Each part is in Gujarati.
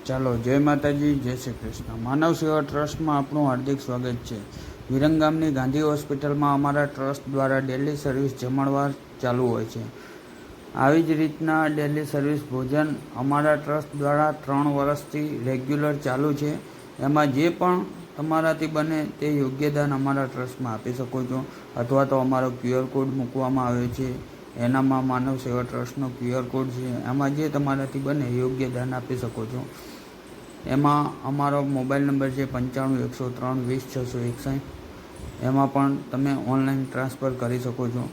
ચાલો, જય માતાજી, જય શ્રી કૃષ્ણ. માનવ સેવા ટ્રસ્ટમાં આપનું હાર્દિક સ્વાગત છે. વિરંગામની ગાંધી હોસ્પિટલમાં અમારા ટ્રસ્ટ દ્વારા ડેલી સર્વિસ જમણવાર ચાલુ હોય છે. આવી જ રીતના ડેલી સર્વિસ ભોજન અમારા ટ્રસ્ટ દ્વારા 3 વર્ષથી રેગ્યુલર ચાલુ છે. એમાં જે પણ તમારાથી બને તે યોગ્ય દાન અમારા ટ્રસ્ટમાં આપી શકો છો, અથવા તો અમારો QR કોડ મૂકવામાં આવ્યો છે. એનામાં માનવ સેવા ટ્રસ્ટનો QR કોડ છે. એમાં જે તમારાથી બને યોગ્ય દાન આપી શકો છો. એમાં અમારો મોબાઈલ નંબર છે 95 103 20 661. એમાં પણ તમે ઓનલાઈન ટ્રાન્સફર કરી શકો છો.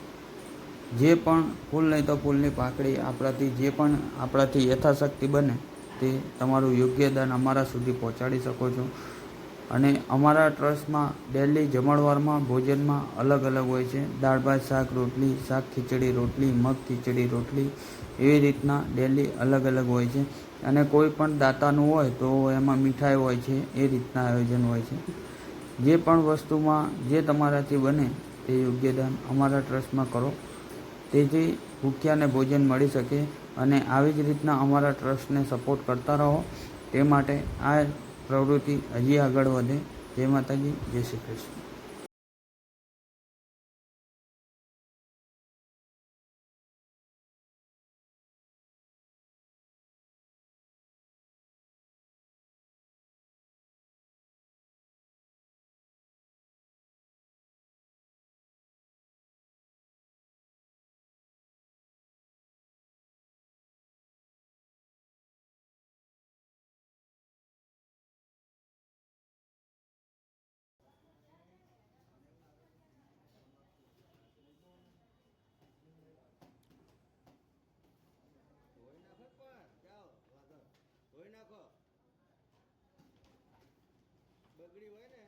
જે પણ ફૂલ નહીં તો ફૂલની પાકડી આપણાથી યથાશક્તિ બને તે તમારું યોગ્ય દાન અમારા સુધી પહોંચાડી શકો છો. અને અમારા ટ્રસ્ટમાં ડેલી જમણવારમાં ભોજનમાં અલગ અલગ હોય છે. દાળ ભાત શાક રોટલી, શાક ખીચડી રોટલી, મગ ખીચડી રોટલી, એવી રીતના ડેલી અલગ અલગ હોય છે. અને કોઈ પણ દાતાનું હોય તો એમાં મીઠાઈ હોય છે. એ રીતના આયોજન હોય છે. જે પણ વસ્તુમાં જે તમારાથી બને તે યોગ્ય દાન અમારા ટ્રસ્ટમાં કરો, તેથી ભૂખ્યાને ભોજન મળી શકે. અને આવી જ રીતના અમારા ટ્રસ્ટને સપોર્ટ કરતા રહો, તે માટે આ પ્રવૃત્તિ હજી આગળ વધે. જય માતાજી, જય શ્રી કૃષ્ણ. ધોઈ નાખો, બગડી હોય ને